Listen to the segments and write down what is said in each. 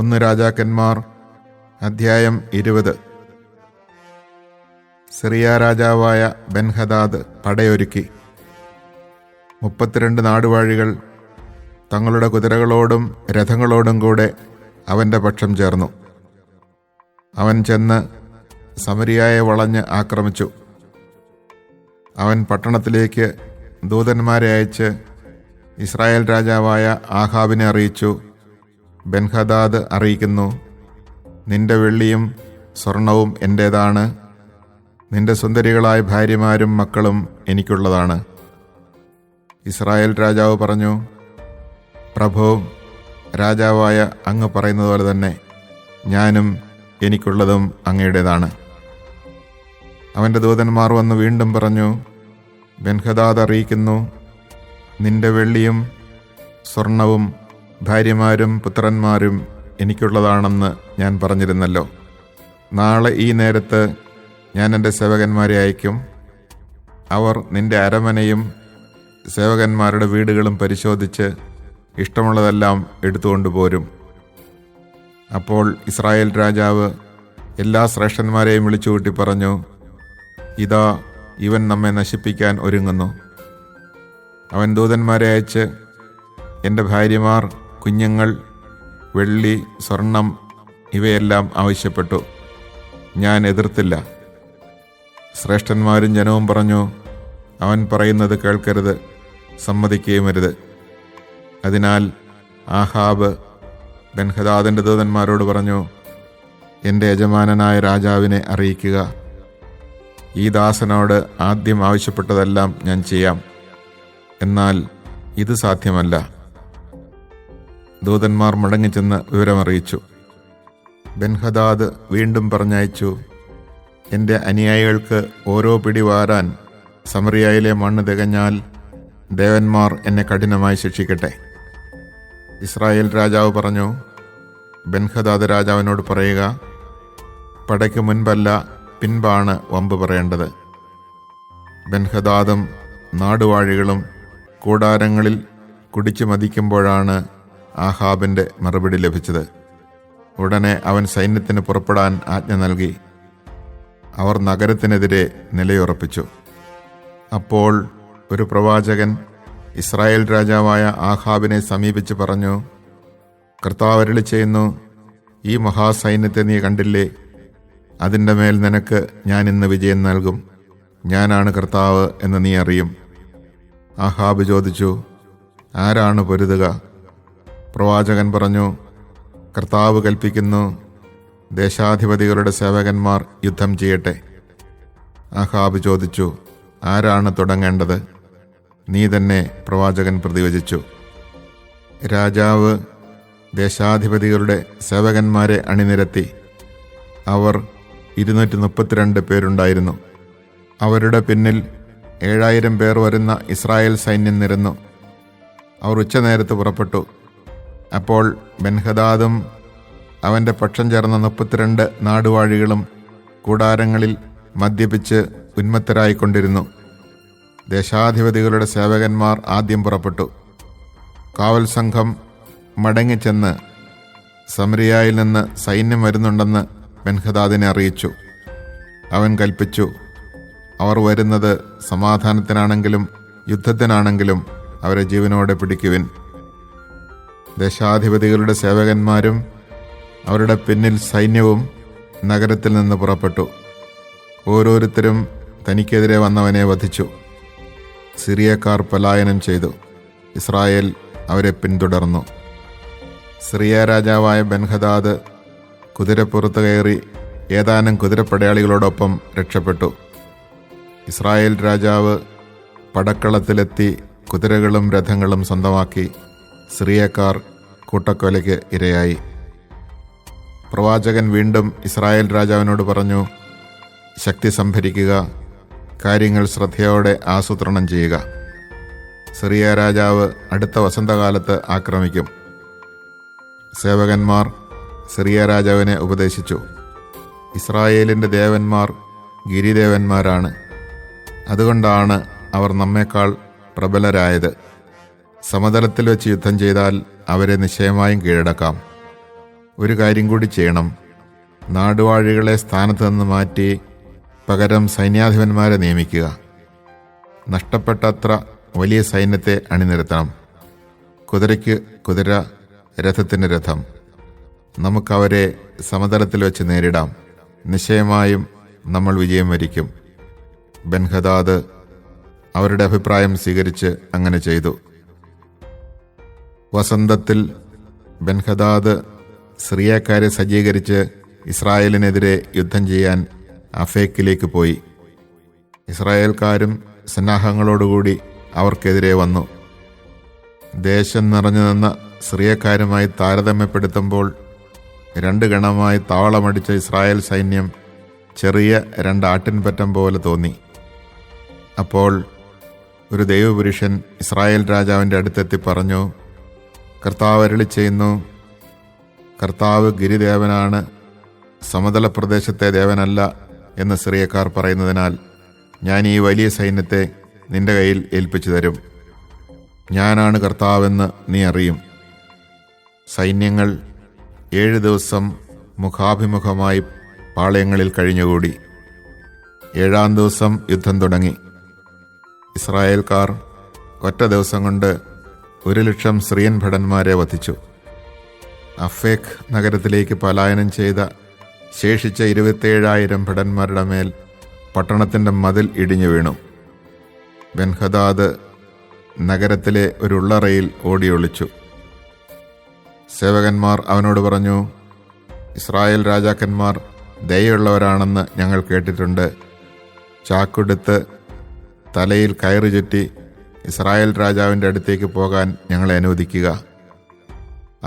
1 രാജാക്കന്മാർ അധ്യായം 20. സിറിയ രാജാവായ ബെൻഹദാദ് പടയൊരുക്കി. 32 നാടുവാഴികൾ തങ്ങളുടെ കുതിരകളോടും രഥങ്ങളോടും കൂടെ അവൻ്റെ പക്ഷം ചേർന്നു. അവൻ ചെന്ന് സമരിയായെ വളഞ്ഞ് ആക്രമിച്ചു. അവൻ പട്ടണത്തിലേക്ക് ദൂതന്മാരെ അയച്ച് ഇസ്രായേൽ രാജാവായ ആഹാബിനെ അറിയിച്ചു. ബെൻഹദാദ് അറിയിക്കുന്നു, നിന്റെ വെള്ളിയും സ്വർണവും എൻ്റേതാണ്, നിന്റെ സുന്ദരികളായ ഭാര്യമാരും മക്കളും എനിക്കുള്ളതാണ്. ഇസ്രായേൽ രാജാവ് പറഞ്ഞു, പ്രഭു, രാജാവായ അങ്ങ് പറയുന്നത് പോലെ തന്നെ ഞാനും എനിക്കുള്ളതും അങ്ങയുടേതാണ്. അവൻ്റെ ദൂതന്മാർ വന്ന് വീണ്ടും പറഞ്ഞു, ബെൻഹദാദ് അറിയിക്കുന്നു, നിന്റെ വെള്ളിയും സ്വർണവും ഭാര്യമാരും പുത്രന്മാരും എനിക്കുള്ളതാണെന്ന് ഞാൻ പറഞ്ഞിരുന്നല്ലോ. നാളെ ഈ നേരത്ത് ഞാൻ എൻ്റെ സേവകന്മാരെ അയക്കും. അവർ നിന്റെ അരമനയും സേവകന്മാരുടെ വീടുകളും പരിശോധിച്ച് ഇഷ്ടമുള്ളതെല്ലാം എടുത്തുകൊണ്ടുപോരും. അപ്പോൾ ഇസ്രായേൽ രാജാവ് എല്ലാ ശ്രേഷ്ഠന്മാരെയും വിളിച്ചുകൂട്ടി പറഞ്ഞു, ഇതാ ഇവൻ നമ്മെ നശിപ്പിക്കാൻ ഒരുങ്ങുന്നു. അവൻ ദൂതന്മാരെ അയച്ച് എൻ്റെ ഭാര്യമാർ, കുഞ്ഞുങ്ങൾ, വെള്ളി, സ്വർണം ഇവയെല്ലാം ആവശ്യപ്പെട്ടു. ഞാൻ എതിർത്തില്ല. ശ്രേഷ്ഠന്മാരും ജനവും പറഞ്ഞു, അവൻ പറയുന്നത് കേൾക്കരുത്, സമ്മതിക്കുകയുമരുത്. അതിനാൽ ആഹാബ് ബെൻഹദാദിൻ്റെ ദൂതന്മാരോട് പറഞ്ഞു, എൻ്റെ യജമാനനായ രാജാവിനെ അറിയിക്കുക, ഈ ദാസനോട് ആദ്യം ആവശ്യപ്പെട്ടതെല്ലാം ഞാൻ ചെയ്യാം. എന്നാൽ ഇത് സാധ്യമല്ല. ദൂതന്മാർ മടങ്ങിച്ചെന്ന് വിവരമറിയിച്ചു. ബെൻഹദാദ് വീണ്ടും പറഞ്ഞയച്ചു, എൻ്റെ അനുയായികൾക്ക് ഓരോ പിടി വാരാൻ സമറിയയിലെ മണ്ണ് തികഞ്ഞാൽ ദേവന്മാർ എന്നെ കഠിനമായി ശിക്ഷിക്കട്ടെ. ഇസ്രായേൽ രാജാവ് പറഞ്ഞു, ബെൻഹദാദ് രാജാവിനോട് പറയുക, പടയ്ക്ക് മുൻപല്ല പിൻപാണ് വമ്പ് പറയേണ്ടത്. ബെൻഹദാദും നാടുവാഴികളും കൂടാരങ്ങളിൽ കുടിച്ചു മതിക്കുമ്പോഴാണ് ആഹാബിൻ്റെ മറുപടി ലഭിച്ചത്. ഉടനെ അവൻ സൈന്യത്തിന് പുറപ്പെടാൻ ആജ്ഞ നൽകി. അവർ നഗരത്തിനെതിരെ നിലയുറപ്പിച്ചു. അപ്പോൾ ഒരു പ്രവാചകൻ ഇസ്രായേൽ രാജാവായ ആഹാബിനെ സമീപിച്ച് പറഞ്ഞു, കർത്താവ് അരുളി ചെയ്യുന്നു, ഈ മഹാസൈന്യത്തെ നീ കണ്ടില്ലേ? അതിൻ്റെ മേൽ നിനക്ക് ഞാൻ ഇന്ന് വിജയം നൽകും. ഞാനാണ് കർത്താവ് എന്ന് നീ അറിയും. ആഹാബ് ചോദിച്ചു, ആരാണ് പൊരുതുക? പ്രവാചകൻ പറഞ്ഞു, കർത്താവ് കൽപ്പിക്കുന്നു, ദേശാധിപതികളുടെ സേവകന്മാർ യുദ്ധം ചെയ്യട്ടെ. ആഹാബ് ചോദിച്ചു, ആരാണ് തുടങ്ങേണ്ടത്? നീ തന്നെ, പ്രവാചകൻ പ്രതിവചിച്ചു. രാജാവ് ദേശാധിപതികളുടെ സേവകന്മാരെ അണിനിരത്തി. അവർ 232 പേരുണ്ടായിരുന്നു. അവരുടെ പിന്നിൽ 7000 പേർ വരുന്ന ഇസ്രായേൽ സൈന്യം നിരന്നു. അവർ ഉച്ചനേരത്ത് പുറപ്പെട്ടു. അപ്പോൾ ബെൻഹദാദും അവൻ്റെ പക്ഷം ചേർന്ന 32 നാടുവാഴികളും കൂടാരങ്ങളിൽ മദ്യപിച്ച് ഉന്മത്തരായിക്കൊണ്ടിരുന്നു. ദേശാധിപതികളുടെ സേവകന്മാർ ആദ്യം പുറപ്പെട്ടു. കാവൽ സംഘം മടങ്ങിച്ചെന്ന് സമരിയായിൽ നിന്ന് സൈന്യം വരുന്നുണ്ടെന്ന് ബെൻഹദാദിനെ അറിയിച്ചു. അവൻ കൽപ്പിച്ചു, അവർ വരുന്നത് സമാധാനത്തിനാണെങ്കിലും യുദ്ധത്തിനാണെങ്കിലും അവരെ ജീവനോടെ പിടിക്കുവിൻ. ദേശാധിപതികളുടെ സേവകന്മാരും അവരുടെ പിന്നിൽ സൈന്യവും നഗരത്തിൽ നിന്ന് പുറപ്പെട്ടു. ഓരോരുത്തരും തനിക്കെതിരെ വന്നവനെ വധിച്ചു. സിറിയക്കാർ പലായനം ചെയ്തു. ഇസ്രായേൽ അവരെ പിന്തുടർന്നു. സിറിയ രാജാവായ ബെൻഹദാദ് കുതിരപ്പുറത്ത് കയറി ഏതാനും കുതിരപ്പടയാളികളോടൊപ്പം രക്ഷപ്പെട്ടു. ഇസ്രായേൽ രാജാവ് പടക്കളത്തിലെത്തി കുതിരകളും രഥങ്ങളും സ്വന്തമാക്കി. സിറിയക്കാർ കൂട്ടക്കൊലയ്ക്ക് ഇരയായി. പ്രവാചകൻ വീണ്ടും ഇസ്രായേൽ രാജാവിനോട് പറഞ്ഞു, ശക്തി സംഭരിക്കുക, കാര്യങ്ങൾ ശ്രദ്ധയോടെ ആസൂത്രണം ചെയ്യുക. സിറിയ രാജാവ് അടുത്ത വസന്തകാലത്ത് ആക്രമിക്കും. സേവകന്മാർ സിറിയ രാജാവിനെ ഉപദേശിച്ചു, ഇസ്രായേലിൻ്റെ ദേവന്മാർ ഗിരിദേവന്മാരാണ്. അതുകൊണ്ടാണ് അവർ നമ്മേക്കാൾ പ്രബലരായത്. സമതലത്തിൽ വെച്ച് യുദ്ധം ചെയ്താൽ അവരെ നിശ്ചയമായും കീഴടക്കാം. ഒരു കാര്യം കൂടി ചെയ്യണം. നാടുവാഴികളെ സ്ഥാനത്ത് നിന്ന് മാറ്റി പകരം സൈന്യാധിപന്മാരെ നിയമിക്കുക. നഷ്ടപ്പെട്ടത്ര വലിയ സൈന്യത്തെ അണിനിരത്തണം. കുതിരയ്ക്ക് കുതിര, രഥത്തിന് രഥം. നമുക്കവരെ സമതലത്തിൽ വെച്ച് നേരിടാം. നിശ്ചയമായും നമ്മൾ വിജയം വരിക്കും. ബെൻഹദാദ് അവരുടെ അഭിപ്രായം സ്വീകരിച്ച് അങ്ങനെ ചെയ്തു. വസന്തത്തിൽ ബെൻഹദാദ് സിറിയക്കാരെ സജ്ജീകരിച്ച് ഇസ്രായേലിനെതിരെ യുദ്ധം ചെയ്യാൻ അഫേക്കിലേക്ക് പോയി. ഇസ്രായേൽക്കാരും സന്നാഹങ്ങളോടുകൂടി അവർക്കെതിരെ വന്നു. ദേശം നിറഞ്ഞു നിന്ന സിറിയക്കാരുമായി താരതമ്യപ്പെടുത്തുമ്പോൾ 2 ഗണമായി താവളമടിച്ച ഇസ്രായേൽ സൈന്യം ചെറിയ 2 ആട്ടിൻപറ്റം പോലെ തോന്നി. അപ്പോൾ ഒരു ദൈവപുരുഷൻ ഇസ്രായേൽ രാജാവിൻ്റെ അടുത്തെത്തി പറഞ്ഞു, കർത്താവ് അരുളി ചെയ്യുന്നു, കർത്താവ് ഗിരിദേവനാണ്, സമതല പ്രദേശത്തെ ദേവനല്ല എന്ന് സിറിയക്കാർ പറയുന്നതിനാൽ ഞാൻ ഈ വലിയ സൈന്യത്തെ നിന്റെ കയ്യിൽ ഏൽപ്പിച്ചു തരും. ഞാനാണ് കർത്താവെന്ന് നീ അറിയും. സൈന്യങ്ങൾ 7 ദിവസം മുഖാഭിമുഖമായി പാളയങ്ങളിൽ കഴിഞ്ഞുകൂടി. 7-ാം ദിവസം യുദ്ധം തുടങ്ങി. ഇസ്രായേൽക്കാർ ഒറ്റ ദിവസം കൊണ്ട് 1,00,000 സിറിയൻ ഭടന്മാരെ വധിച്ചു. അഫേക്ക് നഗരത്തിലേക്ക് പലായനം ചെയ്ത ശേഷിച്ച 27,000 ഭടന്മാരുടെ മേൽ പട്ടണത്തിൻ്റെ മതിൽ ഇടിഞ്ഞു വീണു. ബെൻഹദാദ് നഗരത്തിലെ ഒരു ഉള്ളറയിൽ ഓടിയൊളിച്ചു. സേവകന്മാർ അവനോട് പറഞ്ഞു, ഇസ്രായേൽ രാജാക്കന്മാർ ദയയുള്ളവരാണെന്ന് ഞങ്ങൾ കേട്ടിട്ടുണ്ട്. ചാക്കുടുത്ത് തലയിൽ കയറ് ചുറ്റി ഇസ്രായേൽ രാജാവിൻ്റെ അടുത്തേക്ക് പോകാൻ ഞങ്ങളെ അനുവദിക്കുക.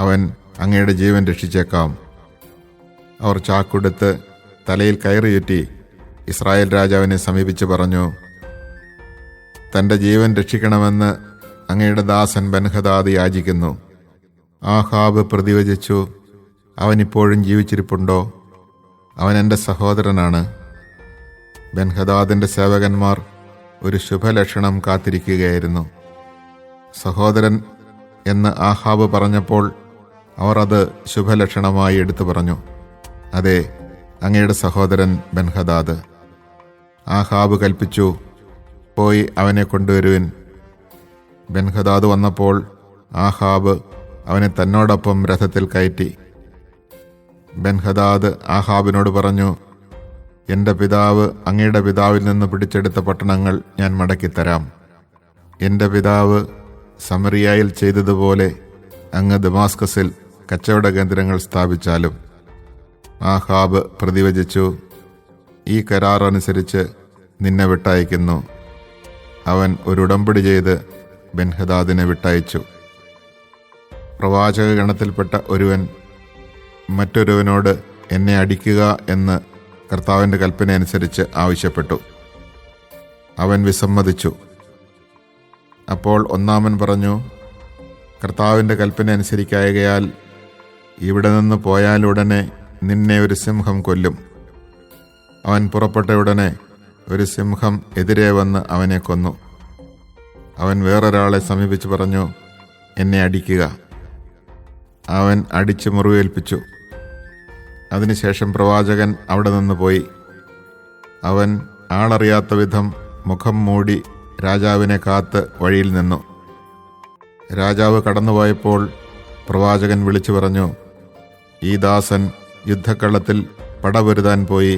അവൻ അങ്ങയുടെ ജീവൻ രക്ഷിച്ചേക്കാം. അവർ ചാക്കുടുത്ത് തലയിൽ കയറ് ചുറ്റി ഇസ്രായേൽ രാജാവിനെ സമീപിച്ച് പറഞ്ഞു, തൻ്റെ ജീവൻ രക്ഷിക്കണമെന്ന് അങ്ങയുടെ ദാസൻ ബെൻഹദാദ് യാചിക്കുന്നു. ആഹാബ് പ്രതിവചിച്ചു, അവൻ ഇപ്പോഴും ജീവിച്ചിരിപ്പുണ്ടോ? അവൻ എൻ്റെ സഹോദരനാണ്. ബെൻഹദാദിൻ്റെ സേവകന്മാർ ഒരു ശുഭലക്ഷണം കാത്തിരിക്കുകയായിരുന്നു. സഹോദരൻ എന്ന് ആഹാബ് പറഞ്ഞപ്പോൾ അവർ അത് ശുഭലക്ഷണമായി എടുത്തു പറഞ്ഞു, അതെ, അങ്ങയുടെ സഹോദരൻ ബെൻഹദാദ്. ആഹാബ് കൽപ്പിച്ചു, പോയി അവനെ കൊണ്ടുവരുവിൻ. ബെൻഹദാദ് വന്നപ്പോൾ ആഹാബ് അവനെ തന്നോടൊപ്പം രഥത്തിൽ കയറ്റി. ബെൻഹദാദ് ആഹാബിനോട് പറഞ്ഞു, എൻ്റെ പിതാവ് അങ്ങയുടെ പിതാവിൽ നിന്ന് പിടിച്ചെടുത്ത പട്ടണങ്ങൾ ഞാൻ മടക്കിത്തരാം. എൻ്റെ പിതാവ് സമറിയായിൽ ചെയ്തതുപോലെ അങ്ങ് ദമാസ്കസിൽ കച്ചവട കേന്ദ്രങ്ങൾ സ്ഥാപിച്ചാലും. ആഹാബ് പ്രതിവചിച്ചു, ഈ കരാർ അനുസരിച്ച് നിന്നെ വിട്ടയക്കുന്നു. അവൻ ഒരു ഉടമ്പടി ചെയ്ത് ബെൻഹദാദിനെ വിട്ടയച്ചു. പ്രവാചക ഗണത്തിൽപ്പെട്ട ഒരുവൻ മറ്റൊരുവനോട് എന്നെ അടിക്കുക എന്ന് കർത്താവിൻ്റെ കൽപ്പന അനുസരിച്ച് ആവശ്യപ്പെട്ടു. അവൻ വിസമ്മതിച്ചു. അപ്പോൾ ഒന്നാമൻ പറഞ്ഞു, കർത്താവിൻ്റെ കൽപ്പന അനുസരിക്കായകയാൽ ഇവിടെ നിന്ന് പോയാലുടനെ നിന്നെ ഒരു സിംഹം കൊല്ലും. അവൻ പുറപ്പെട്ട ഉടനെ ഒരു സിംഹം എതിരെ വന്ന് അവനെ കൊന്നു. അവൻ വേറൊരാളെ സമീപിച്ച് പറഞ്ഞു, എന്നെ അടിക്കുക. അവൻ അടിച്ച് മുറിവേൽപ്പിച്ചു. അതിനുശേഷം പ്രവാചകൻ അവിടെ നിന്ന് പോയി. അവൻ ആളറിയാത്ത വിധം മുഖം മൂടി രാജാവിനെ കാത്ത് വഴിയിൽ നിന്നു. രാജാവ് കടന്നുപോയപ്പോൾ പ്രവാചകൻ വിളിച്ചു പറഞ്ഞു, ഈ ദാസൻ യുദ്ധക്കളത്തിൽ പടപൊരുതാൻ പോയി.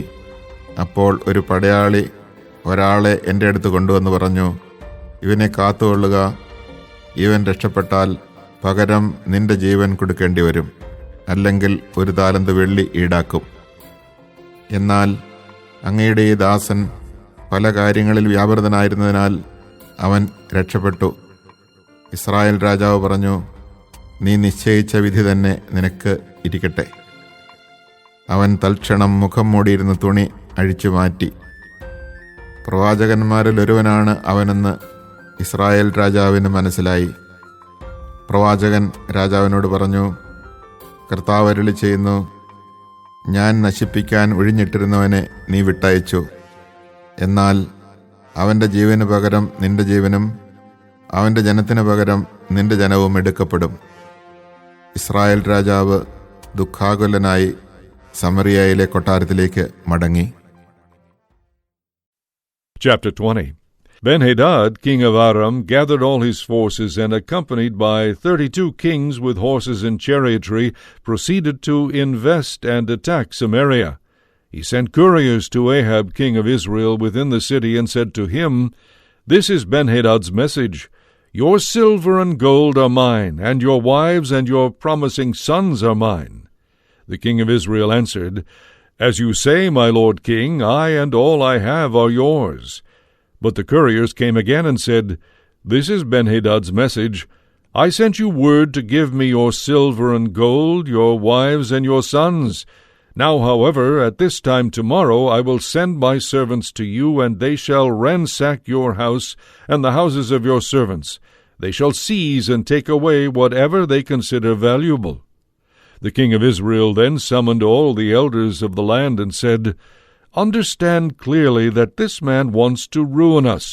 അപ്പോൾ ഒരു പടയാളി ഒരാളെ എൻ്റെ അടുത്ത് കൊണ്ടുവന്ന് പറഞ്ഞു, ഇവനെ കാത്തുകൊള്ളുക. ഇവൻ രക്ഷപ്പെട്ടാൽ പകരം നിന്റെ ജീവൻ കൊടുക്കേണ്ടി വരും, അല്ലെങ്കിൽ 1 താലന്ത് വെള്ളി ഈടാക്കും. എന്നാൽ അങ്ങയുടെ ഈ ദാസൻ പല കാര്യങ്ങളിൽ വ്യാപൃതനായിരുന്നതിനാൽ അവൻ രക്ഷപ്പെട്ടു. ഇസ്രായേൽ രാജാവ് പറഞ്ഞു, നീ നിശ്ചയിച്ച വിധി തന്നെ നിനക്ക് ഇരിക്കട്ടെ. അവൻ തൽക്ഷണം മുഖം മൂടിയിരുന്ന തുണി അഴിച്ചു മാറ്റി. പ്രവാചകന്മാരിൽ ഒരുവനാണ് അവനെന്ന് ഇസ്രായേൽ രാജാവിന് മനസ്സിലായി. പ്രവാചകൻ രാജാവിനോട് പറഞ്ഞു, കർത്താവ് അരുളി ചെയ്യുന്നു, ഞാൻ നശിപ്പിക്കാൻ ഒഴിഞ്ഞിട്ടിരുന്നവനെ നീ വിട്ടയച്ചു. എന്നാൽ അവൻ്റെ ജീവന് പകരം നിന്റെ ജീവനും അവൻ്റെ ജനത്തിന് പകരം നിന്റെ ജനവും എടുക്കപ്പെടും. ഇസ്രായേൽ രാജാവ് ദുഃഖാകുലനായി സമറിയയിലെ കൊട്ടാരത്തിലേക്ക് മടങ്ങി. Chapter 20. Ben-Hadad, king of Aram, gathered all his forces, and accompanied by 32 kings with horses and chariotry, proceeded to invest and attack Samaria. He sent couriers to Ahab, king of Israel, within the city, and said to him, "This is Ben-Hadad's message. Your silver and gold are mine, and your wives and your promising sons are mine." The king of Israel answered, "As you say, my lord king, I and all I have are yours." But the couriers came again and said, "This is Ben-Hadad's message. I sent you word to give me your silver and gold, your wives and your sons. Now, however, at this time tomorrow I will send my servants to you, and they shall ransack your house and the houses of your servants. They shall seize and take away whatever they consider valuable." The king of Israel then summoned all the elders of the land and said, "Understand clearly that this man wants to ruin us.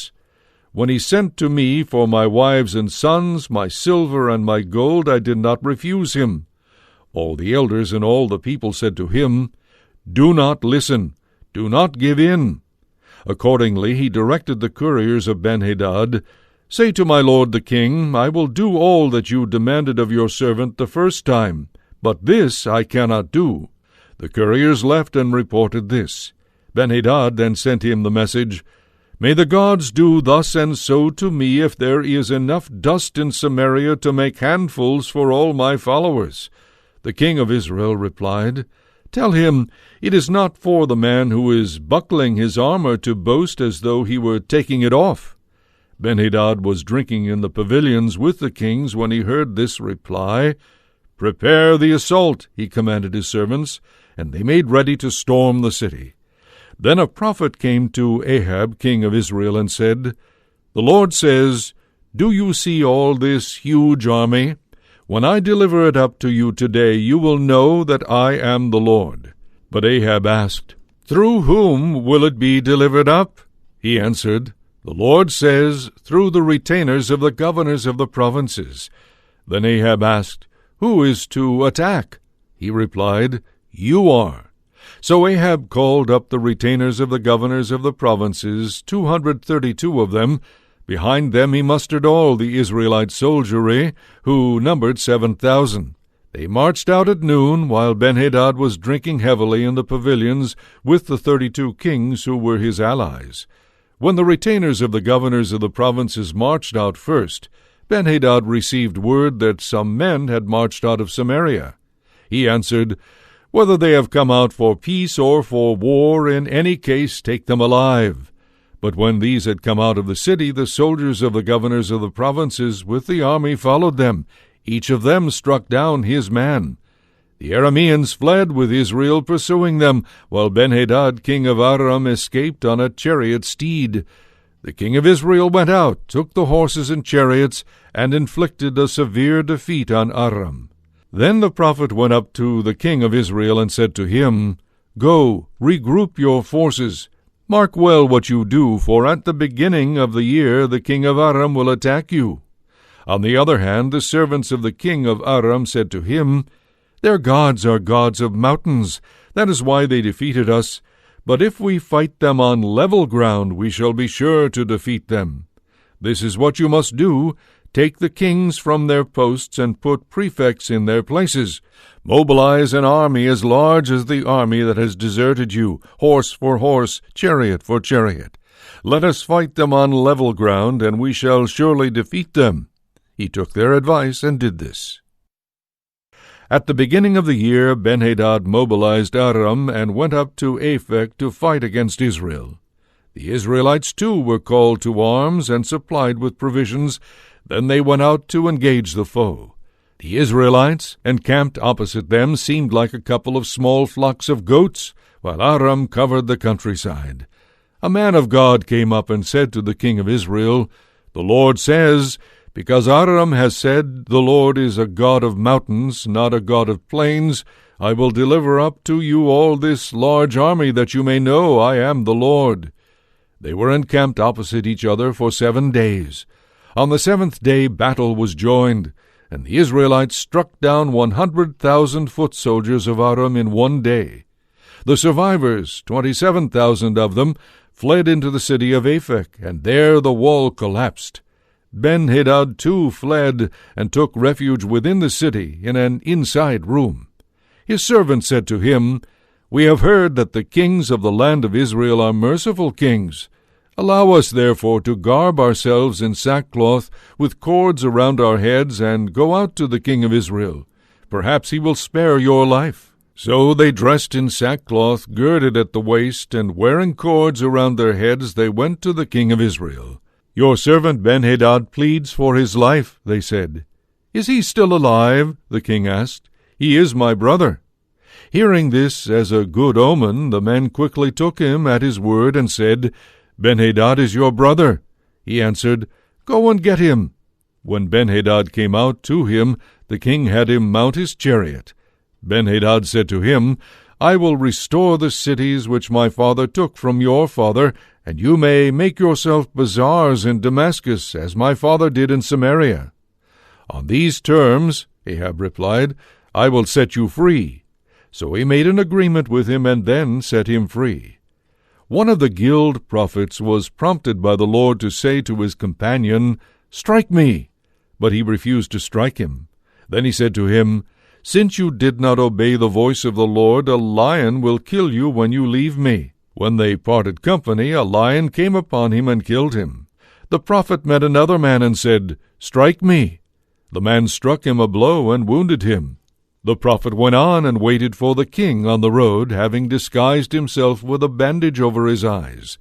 When he sent to me for my wives and sons, my silver and my gold, I did not refuse him." All the elders and all the people said to him, "Do not listen, do not give in." Accordingly he directed the couriers of Ben-Hadad, "Say to my lord the king, I will do all that you demanded of your servant the first time, but this I cannot do." The couriers left and reported this. Ben-Hadad then sent him the message, "May the gods do thus and so to me if there is enough dust in Samaria to make handfuls for all my followers." The king of Israel replied, "Tell him, it is not for the man who is buckling his armor to boast as though he were taking it off." Ben-Hadad was drinking in the pavilions with the kings when he heard this reply. "Prepare the assault," he commanded his servants, and they made ready to storm the city. Then a prophet came to Ahab, king of Israel, and said, "The Lord says, Do you see all this huge army? When I deliver it up to you today, you will know that I am the Lord." But Ahab asked, "Through whom will it be delivered up?" He answered, "The Lord says, through the retainers of the governors of the provinces." Then Ahab asked, "Who is to attack?" He replied, "You are." So Ahab called up the retainers of the governors of the provinces, 232 of them. Behind them he mustered all the Israelite soldiery, who numbered 7,000. They marched out at noon, while Ben-Hadad was drinking heavily in the pavilions with the 32 kings who were his allies. When the retainers of the governors of the provinces marched out first, Ben-Hadad received word that some men had marched out of Samaria. He answered, "Whether they have come out for peace or for war, in any case take them alive." But when these had come out of the city, the soldiers of the governors of the provinces with the army followed them. Each of them struck down his man. The Arameans fled with Israel pursuing them, while Ben-Hadad, king of Aram, escaped on a chariot steed. The king of Israel went out, took the horses and chariots, and inflicted a severe defeat on Aram. Then the prophet went up to the king of Israel and said to him, "Go, regroup your forces. Mark well what you do, for at the beginning of the year the king of Aram will attack you." On the other hand, the servants of the king of Aram said to him, "Their gods are gods of mountains. That is why they defeated us. But if we fight them on level ground, we shall be sure to defeat them. This is what you must do. Take the kings from their posts and put prefects in their places. Mobilize an army as large as the army that has deserted you, horse for horse, chariot for chariot. Let us fight them on level ground, and we shall surely defeat them." He took their advice and did this. At the beginning of the year, Ben-Hadad mobilized Aram and went up to Aphek to fight against Israel. The Israelites too were called to arms and supplied with provisions. Then they went out to engage the foe. The Israelites, encamped opposite them, seemed like a couple of small flocks of goats, while Aram covered the countryside. A man of God came up and said to the king of Israel, "The Lord says, because Aram has said, the Lord is a God of mountains, not a God of plains, I will deliver up to you all this large army, that you may know I am the Lord." They were encamped opposite each other for 7 days. On the 7th day battle was joined. and the Israelites struck down 100,000 foot soldiers of Aram in one day. The survivors, 27,000 of them, fled into the city of Aphek, and there the wall collapsed. Ben-Hadad too fled and took refuge within the city in an inside room. His servant said to him, "We have heard that the kings of the land of Israel are merciful kings. Allow us therefore to garb ourselves in sackcloth with cords around our heads and go out to the king of Israel. Perhaps he will spare your life." So they dressed in sackcloth, girded at the waist, and wearing cords around their heads, they went to the king of Israel. "Your servant Ben-Hadad pleads for his life," they said. "Is he still alive?" the king asked. "He is my brother." Hearing this as a good omen, the men quickly took him at his word and said, "Ben-Hadad is your brother." He answered, "Go and get him." When Ben-Hadad came out to him, the king had him mount his chariot. Ben-Hadad said to him, "I will restore the cities which my father took from your father, and you may make yourself bazaars in Damascus, as my father did in Samaria." "On these terms," Ahab replied, "I will set you free." So he made an agreement with him and then set him free. One of the guild prophets was prompted by the Lord to say to his companion, "Strike me!" But he refused to strike him. Then he said to him, "Since you did not obey the voice of the Lord, a lion will kill you when you leave me." When they parted company, a lion came upon him and killed him. The prophet met another man and said, "Strike me." The man struck him a blow and wounded him. The prophet went on and waited for the king on the road, having disguised himself with a bandage over his eyes.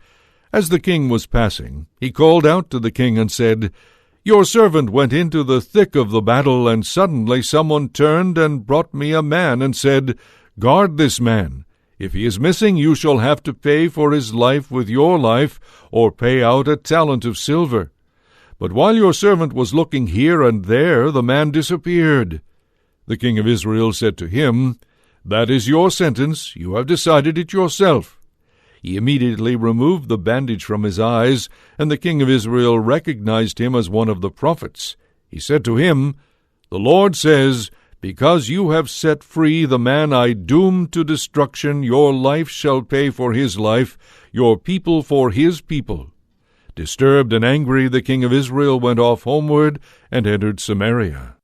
As the king was passing, he called out to the king and said, "Your servant went into the thick of the battle, and suddenly someone turned and brought me a man and said, 'Guard this man. If he is missing, you shall have to pay for his life with your life, or pay out a talent of silver.' But while your servant was looking here and there, the man disappeared." The king of Israel said to him, "That is your sentence. You have decided it yourself." He immediately removed the bandage from his eyes, and the king of Israel recognized him as one of the prophets. He said to him, "The Lord says, because you have set free the man I doomed to destruction, your life shall pay for his life, your people for his people." Disturbed and angry, the king of Israel went off homeward and entered Samaria.